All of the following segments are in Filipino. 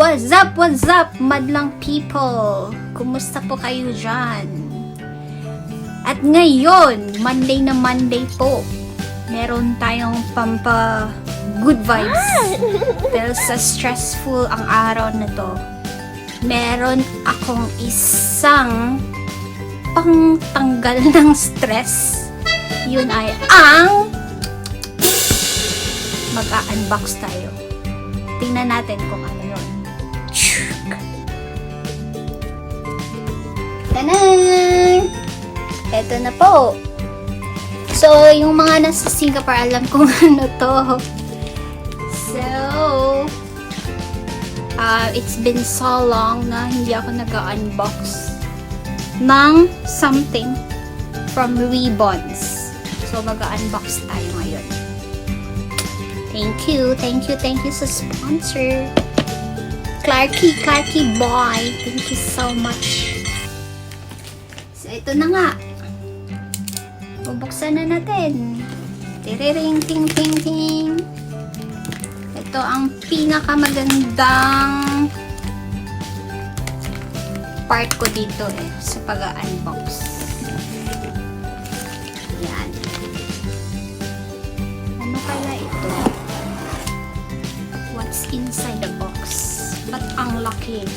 What's up, madlang people? Kumusta po kayo dyan? At ngayon, Monday na Monday po. Meron tayong pampa good vibes. Dahil sa stressful ang araw na to, meron akong isang pangtanggal ng stress. Yun ay ang mag-unbox tayo. Tingnan natin kung ano yun. Tanan! Eto na po. So, yung mga nasa Singapore, alam kong ano to. So, it's been so long na hindi ako nag-unbox ng something from Ribbons. So, mag-unbox tayo ngayon. Thank you sa sponsor. Clarky boy. Thank you so much. So, ito na nga. Bubuksan na natin. Tiriring, ting, ting, ting. Ito ang pinakamagandang part ko dito sa pag-unbox. Yan. Ano kaya ito? What's inside the box? Ba't ang laki?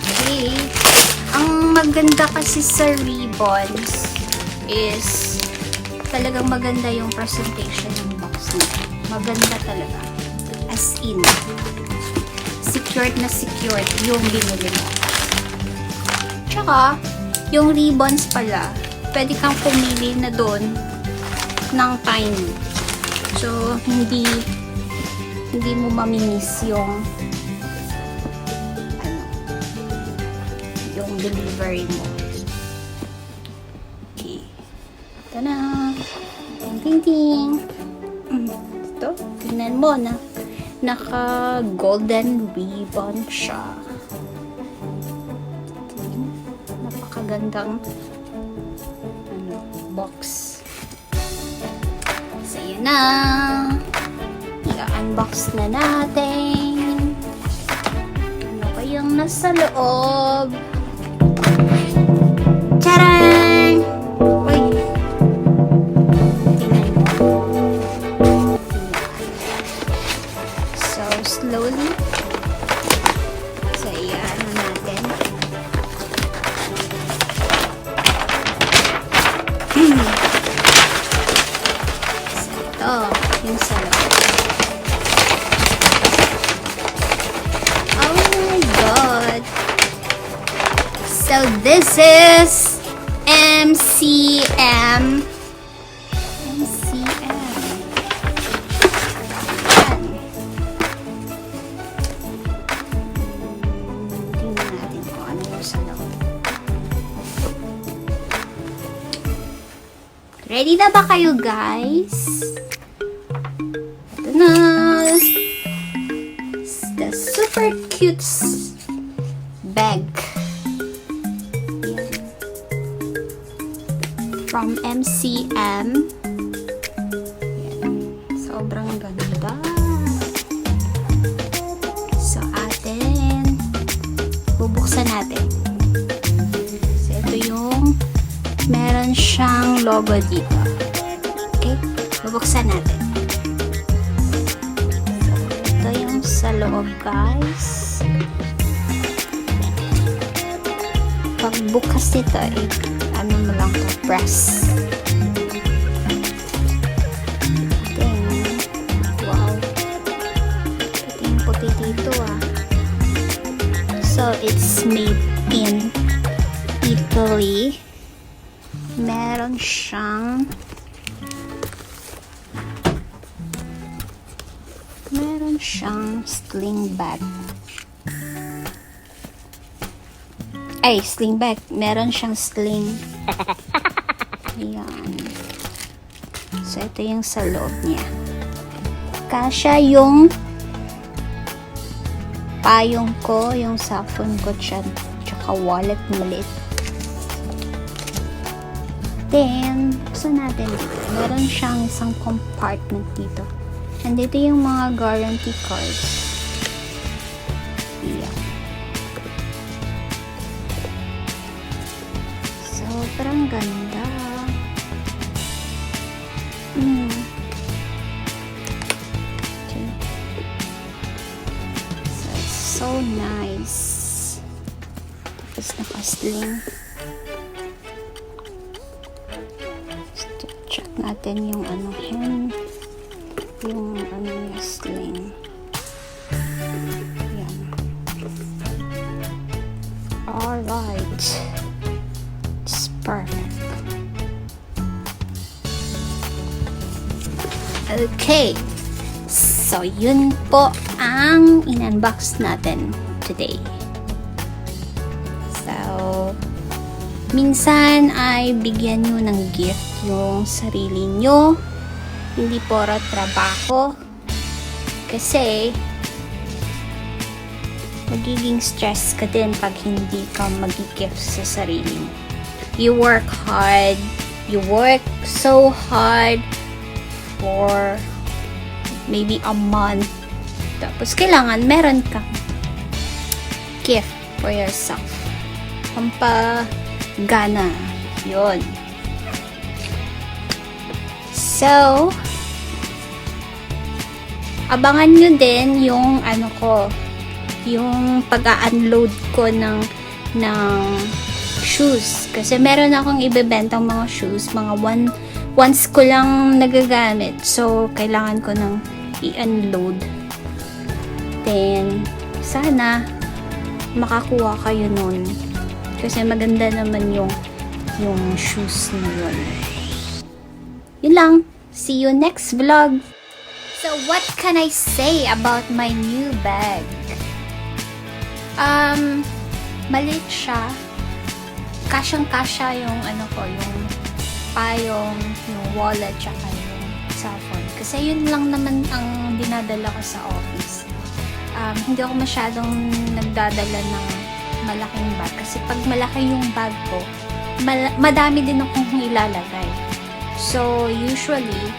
Okay. Ang maganda kasi sa Ribbons is talagang maganda yung presentation ng box nito. Maganda talaga. As in, secured na secured yung binili mo. Tsaka, yung Ribbons pala, pwede kang pumili na doon ng time. So, hindi mo mamimiss yung yung delivery mo. Okay. Ito na. Ting, ting, ting. Ito, tingnan mo na. Naka golden ribbon siya. Okay. Napakagandang box. So, yun na. I-unbox na natin. Ano kayang nasa loob? Charan! Uy! Tingnan mo. So, slowly. So, i-ano natin. So, ito. Yung sa loob. Oh my God! So, this is MCM. Tingnan natin kung ano yung sa loob. Ready na ba kayo, guys? Ito na. It's the super cute bag. From MCM. Yan. Sobrang ganda. So, atin. Bubuksan natin. So, ito yung meron siyang logo dito. Okay? Bubuksan natin. So, ito yung sa loob, guys. Pagbukas nito, ano mo lang to, press. Wow. Ito yung puti dito So, it's made in Italy. Meron siyang sling bag. Ay, sling bag. Meron siyang sling. Ayan. So, ito yung sa loob niya. Kasya yung payong ko, yung cellphone ko dyan. Tsaka wallet maliit. Then, buksan natin dito. Meron siyang isang compartment dito. Nandito yung mga guarantee cards. Yan. Sobrang ganda. Okay. So, it's so nice. Tapos naka-sling. Check natin yung hem. Yung niya sling. Yan. Alright. It's perfect. Okay. So, yun po ang in-unbox natin today. So, minsan ay bigyan nyo ng gift yung sarili nyo. Hindi puro trabaho. Kasi, magiging stress ka din pag hindi ka mag-gift sa sarili mo. You work hard. You work so hard for maybe a month. Tapos, kailangan meron kang gift for yourself. Pampagana. Yun. So, abangan nyo din yung yung pag-a-unload ko ng shoes. Kasi meron akong ibebentang mga shoes, mga once ko lang nagagamit. So, kailangan ko nang i-unload. Then, sana makakuha kayo nun. Kasi maganda naman yung shoes na yun. Yun lang. See you next vlog. So, what can I say about my new bag? Maliit siya. Kasyang-kasya yung yung payong, yung wallet, tsaka yung cellphone. Kasi yun lang naman ang dinadala ko sa office. Hindi ako masyadong nagdadala ng malaking bag. Kasi pag malaki yung bag ko, madami din akong ilalagay. So, usually,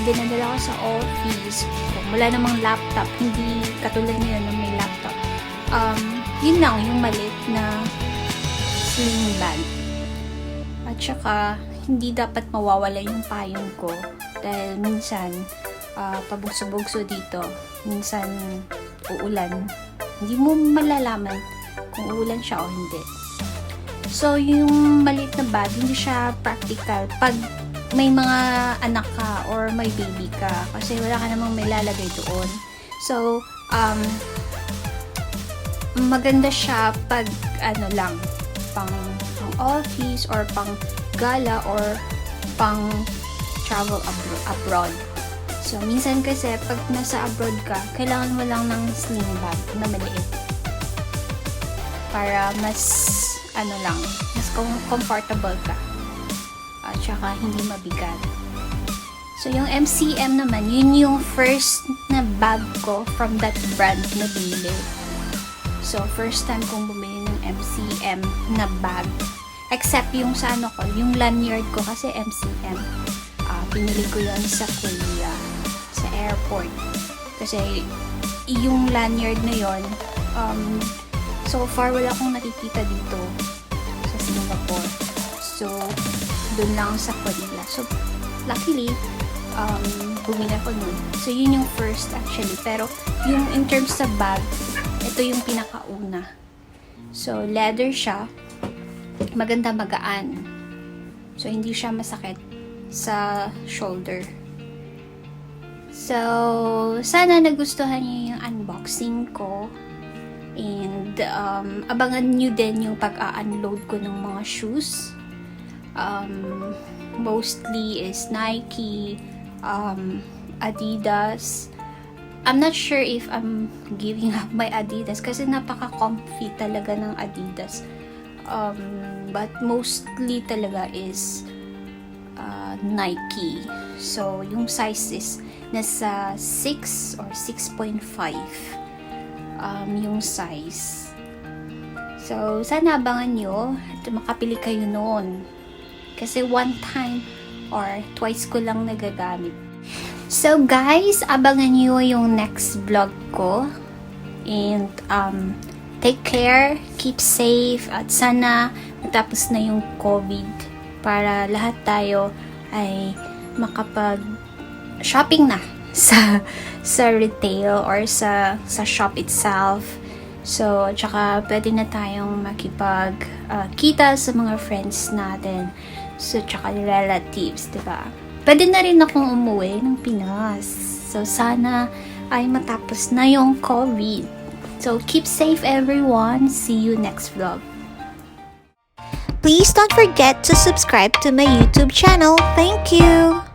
dinadala ko sa office. Kung wala namang laptop, hindi katulad ngayon na may laptop. Yun lang, yung maliit na sling bag. At saka, hindi dapat mawawala yung payong ko. Dahil minsan, pabugso-bugso dito. Minsan, uulan. Hindi mo malalaman kung uulan siya o hindi. So, yung maliit na bag, hindi siya practical pag may mga anak ka or may baby ka. Kasi wala ka namang may lalagay doon. So, maganda siya pag pang office or pang gala or pang travel abroad. So, minsan kasi pag nasa abroad ka, kailangan mo lang ng sling bag na maliit. Para mas mas comfortable ka. At saka hindi mabigat. So, yung MCM naman, yun yung first na bag ko from that brand na bili. So, first time kong bumili ng MCM na bag. Except yung sa yung lanyard ko kasi MCM. Pinili ko yun sa Korea, sa airport. Kasi, yung lanyard na yun, so far, wala akong nakikita dito sa Singapore. So, dun lang sa Korea. So, luckily, bumili ako nun. So, yun yung first actually. Pero, yung in terms sa bag, ito yung pinakauna. So, leather siya. Maganda magaan. So, hindi siya masakit sa shoulder. So, sana nagustuhan niyo yung unboxing ko. And, abangan nyo din yung pag-a-unload ko ng mga shoes. Mostly is Nike, Adidas. I'm not sure if I'm giving up my Adidas kasi napaka-comfy talaga ng Adidas. But mostly talaga is Nike. So, yung size is nasa 6 or 6.5. Yung size. So, sana abangan nyo at makapili kayo noon. Kasi one time or twice ko lang nagagamit. So guys, abangan nyo yung next vlog ko. And take care, keep safe, at sana matapos na yung COVID para lahat tayo ay makapag-shopping na sa retail or sa shop itself. So, tsaka pwede na tayong makipag-kita sa mga friends natin. So, tsaka relatives, diba? Pwede na rin akong umuwi ng Pinas. So, sana ay matapos na yung COVID. So, keep safe everyone. See you next vlog. Please don't forget to subscribe to my YouTube channel. Thank you!